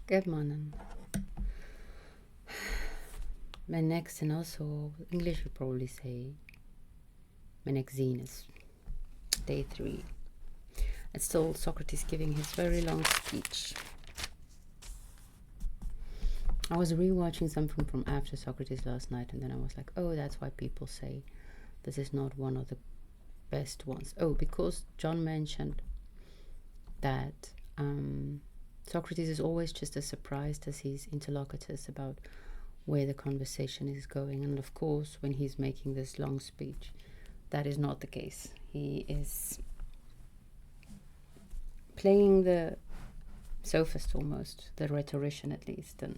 Good morning. Menexenus, or English would probably say Menexenus, day 3. It's still Socrates giving his very long speech. I was rewatching something from after Socrates last night, and then I was like, oh, that's why people say this is not one of the best ones. Oh, because John mentioned that Socrates is always just as surprised as his interlocutors about where the conversation is going. And of course, when he's making this long speech, that is not the case. He is playing the sophist almost, the rhetorician at least, and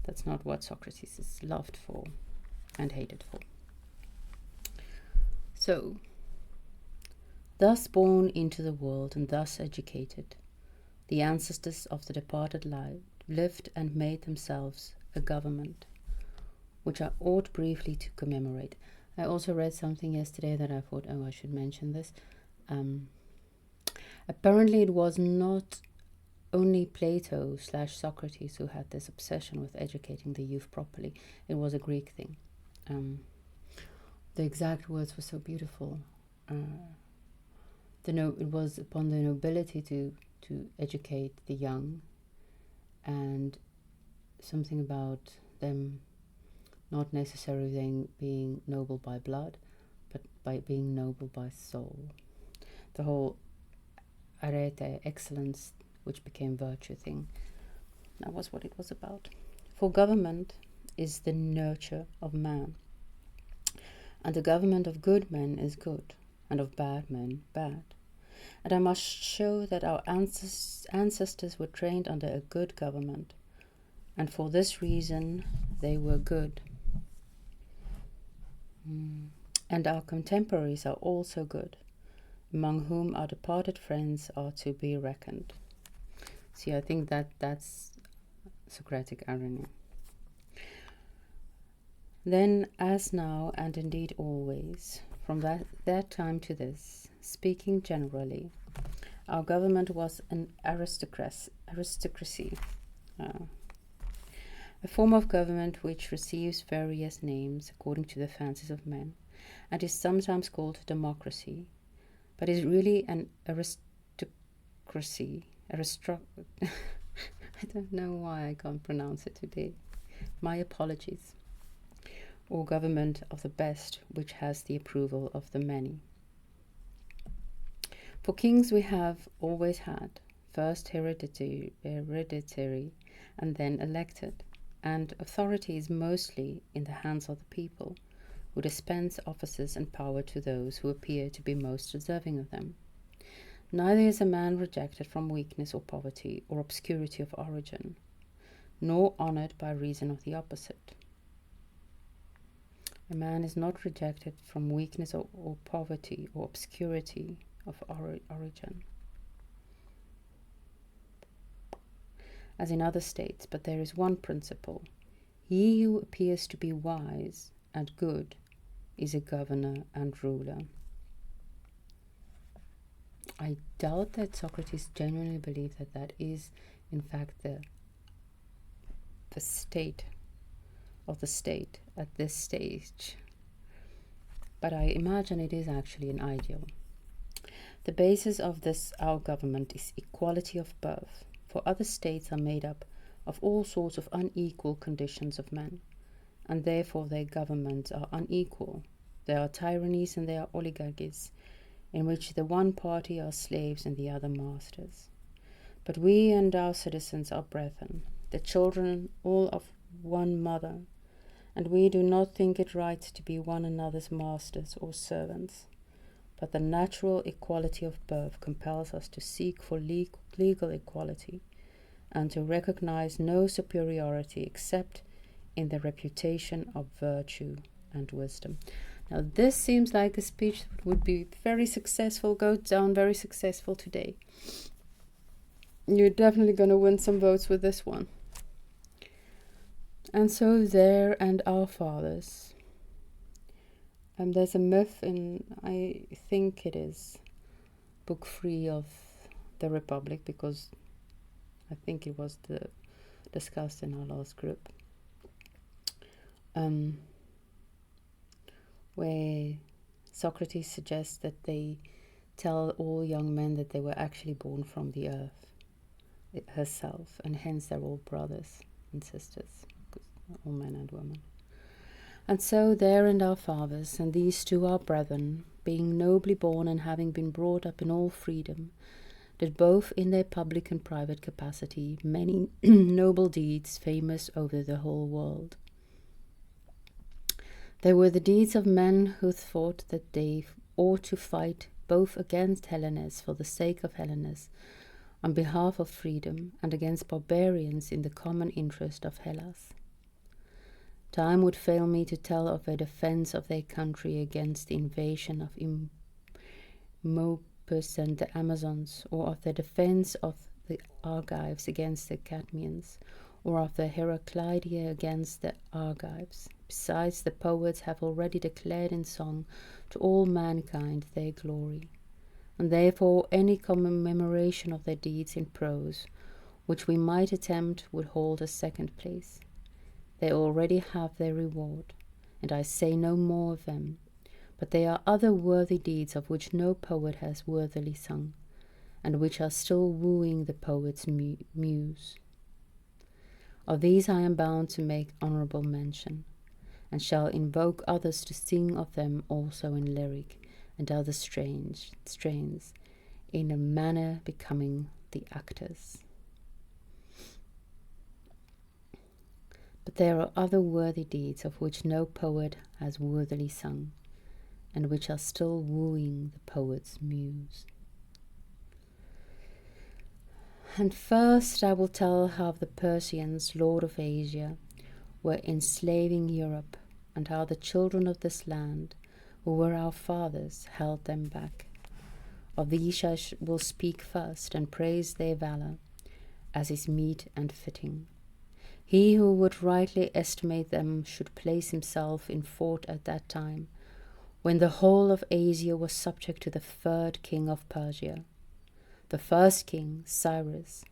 that's not what Socrates is loved for and hated for. So, thus born into the world and thus educated, the ancestors of the departed lived and made themselves a government, which I ought briefly to commemorate. I also read something yesterday that I thought, oh, I should mention this. Apparently it was not only Plato / Socrates who had this obsession with educating the youth properly. It was a Greek thing. The exact words were so beautiful. It was upon the nobility to educate the young, and something about them not necessarily being noble by blood, but by being noble by soul. The whole arete, excellence, which became virtue thing, that was what it was about. For government is the nurture of man, and the government of good men is good, and of bad men bad. And I must show that our ancestors were trained under a good government, and for this reason they were good. And our contemporaries are also good, among whom our departed friends are to be reckoned. See, I think that's Socratic irony. Then, as now, and indeed always, from that time to this, speaking generally, our government was an aristocracy, a form of government which receives various names according to the fancies of men, and is sometimes called democracy, but is really an aristocracy. I don't know why I can't pronounce it today. My apologies. Or government of the best, which has the approval of the many. For kings we have always had, first hereditary and then elected, and authority is mostly in the hands of the people, who dispense offices and power to those who appear to be most deserving of them. Neither is a man rejected from weakness or poverty or obscurity of origin, nor honored by reason of the opposite. A man is not rejected from weakness or poverty or obscurity of origin, as in other states, but there is one principle. He who appears to be wise and good is a governor and ruler. I doubt that Socrates genuinely believed that that is, in fact, the state of the state at this stage, but I imagine it is actually an ideal. The basis of this our government is equality of birth, for other states are made up of all sorts of unequal conditions of men, and therefore their governments are unequal. There are tyrannies and there are oligarchies, in which the one party are slaves and the other masters. But we and our citizens are brethren, the children all of one mother, and we do not think it right to be one another's masters or servants. But the natural equality of birth compels us to seek for legal equality, and to recognize no superiority except in the reputation of virtue and wisdom. Now, this seems like a speech that would be very successful, go down very successful today. You're definitely going to win some votes with this one. And so there and our fathers. There's a myth in, I think it is book 3 of the Republic, because I think it was the discussed in our last group, where Socrates suggests that they tell all young men that they were actually born from the earth herself, and hence they're all brothers and sisters, all men and women. And so there and our fathers, and these two our brethren, being nobly born and having been brought up in all freedom, did both in their public and private capacity many noble deeds famous over the whole world. They were the deeds of men who thought that they ought to fight both against Hellenes for the sake of Hellenes, on behalf of freedom, and against barbarians in the common interest of Hellas. Time would fail me to tell of their defense of their country against the invasion of Immopus and the Amazons, or of their defense of the Argives against the Cadmeans, or of the Heraclidae against the Argives. Besides, the poets have already declared in song to all mankind their glory, and therefore any commemoration of their deeds in prose, which we might attempt, would hold a second place. They already have their reward, and I say no more of them, but there are other worthy deeds of which no poet has worthily sung, and which are still wooing the poet's muse. Of these I am bound to make honourable mention, and shall invoke others to sing of them also in lyric and other strains, in a manner becoming the actors. But there are other worthy deeds of which no poet has worthily sung, and which are still wooing the poet's muse. And first I will tell how the Persians, lord of Asia, were enslaving Europe, and how the children of this land, who were our fathers, held them back. Of these I will speak first, and praise their valour, as is meet and fitting. He who would rightly estimate them should place himself in fort at that time, when the whole of Asia was subject to the third king of Persia. The first king, Cyrus,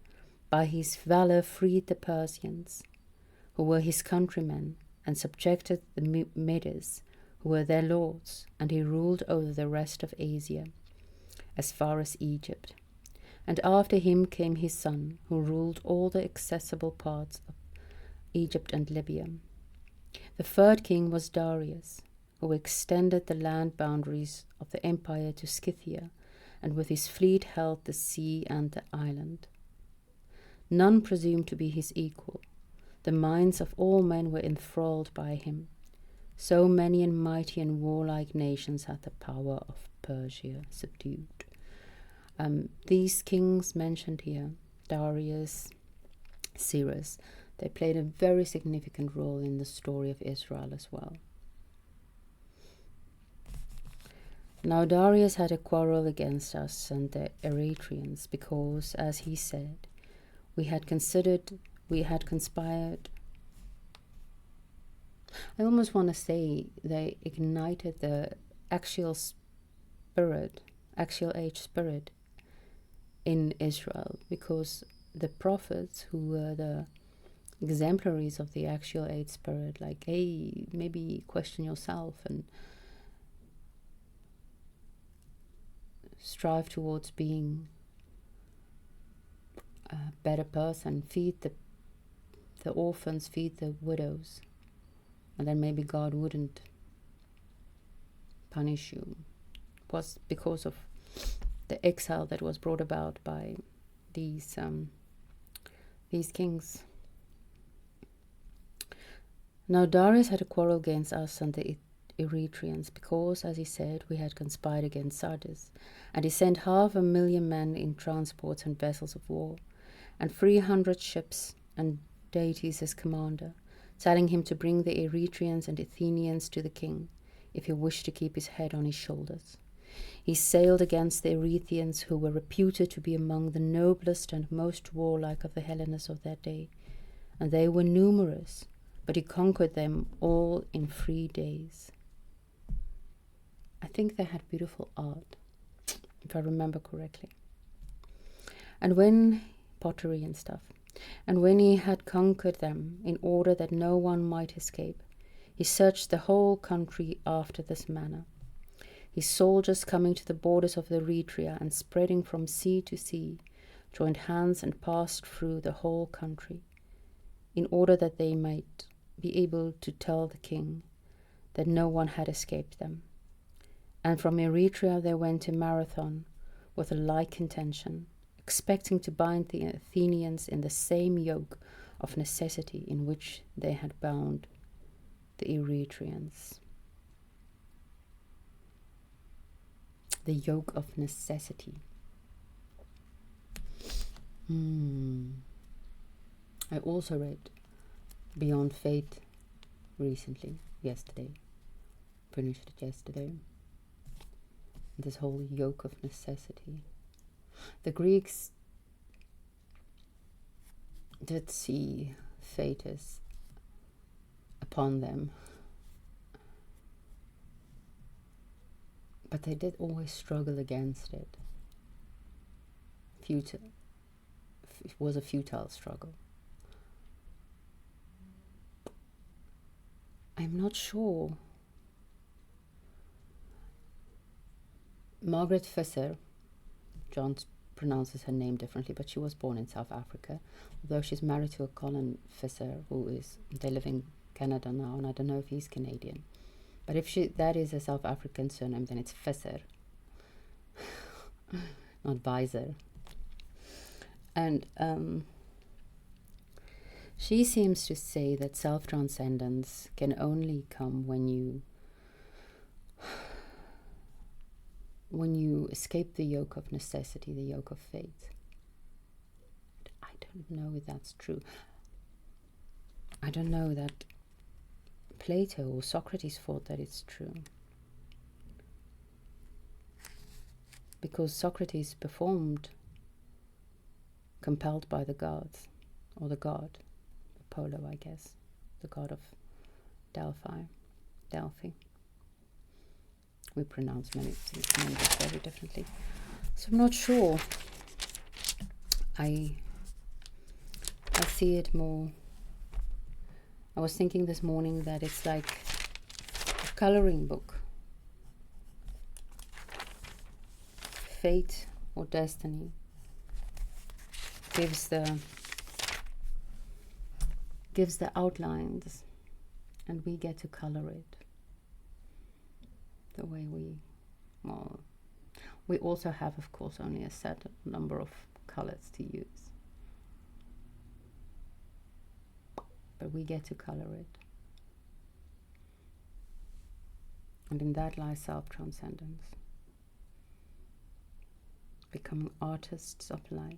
by his valour freed the Persians, who were his countrymen, and subjected the Medes, who were their lords, and he ruled over the rest of Asia, as far as Egypt. And after him came his son, who ruled all the accessible parts of Egypt and Libya. The third king was Darius, who extended the land boundaries of the empire to Scythia, and with his fleet held the sea and the island. None presumed to be his equal. The minds of all men were enthralled by him. So many and mighty and warlike nations had the power of Persia subdued. These kings mentioned here, Darius, Cyrus, they played a very significant role in the story of Israel as well. Now Darius had a quarrel against us and the Eretrians, because, as he said, we had conspired. I almost want to say they ignited the axial age spirit in Israel, because the prophets, who were the exemplaries of the axial age spirit, like, hey, maybe question yourself and strive towards being a better person, feed the orphans, feed the widows, and then maybe God wouldn't punish you. It was because of the exile that was brought about by these kings. Now Darius had a quarrel against us and the Eretrians, because, as he said, we had conspired against Sardis, and he sent 500,000 men in transports and vessels of war, and 300 ships, and deities as commander, telling him to bring the Eretrians and Athenians to the king, if he wished to keep his head on his shoulders. He sailed against the Eretrians, who were reputed to be among the noblest and most warlike of the Hellenes of that day, and they were numerous, but he conquered them all in 3 days. I think they had beautiful art, if I remember correctly. And when pottery and stuff. And when he had conquered them, in order that no one might escape, he searched the whole country after this manner. His soldiers, coming to the borders of the Eretria and spreading from sea to sea, joined hands and passed through the whole country, in order that they might be able to tell the king that no one had escaped them. And from Eretria they went to Marathon with a like intention, expecting to bind the Athenians in the same yoke of necessity in which they had bound the Eretrians. The yoke of necessity. I also read Beyond Fate yesterday. Finished it yesterday. This whole yoke of necessity. The Greeks did see fate as upon them, but they did always struggle against it. It was a futile struggle. I'm not sure. Margaret Visser, John pronounces her name differently, but she was born in South Africa, although she's married to a Colin Visser they live in Canada now, and I don't know if he's Canadian. But if that is a South African surname, then it's Visser, not Visor. And she seems to say that self-transcendence can only come when you escape the yoke of necessity, the yoke of fate. I don't know if that's true. I don't know that Plato or Socrates thought that it's true. Because Socrates performed compelled by the gods, or the god, Apollo, I guess, the god of Delphi. We pronounce many names very differently. So I'm not sure. I see it more. I was thinking this morning that it's like a coloring book. Fate or destiny gives the outlines, and we get to color it the way we also have, of course, only a set number of colors to use, but we get to color it, and in that lies self-transcendence, becoming artists of life.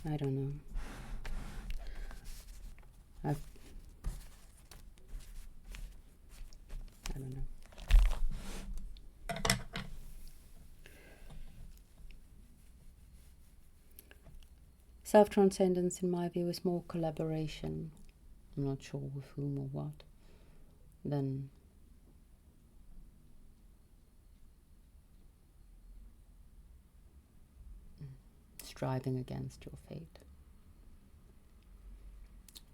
I don't know. I don't know. Self-transcendence, in my view, is more collaboration. I'm not sure with whom or what, than striving against your fate.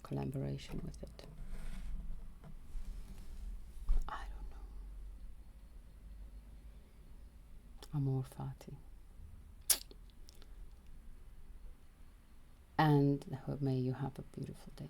Collaboration with it. I don't know. Amor fati. And may you have a beautiful day.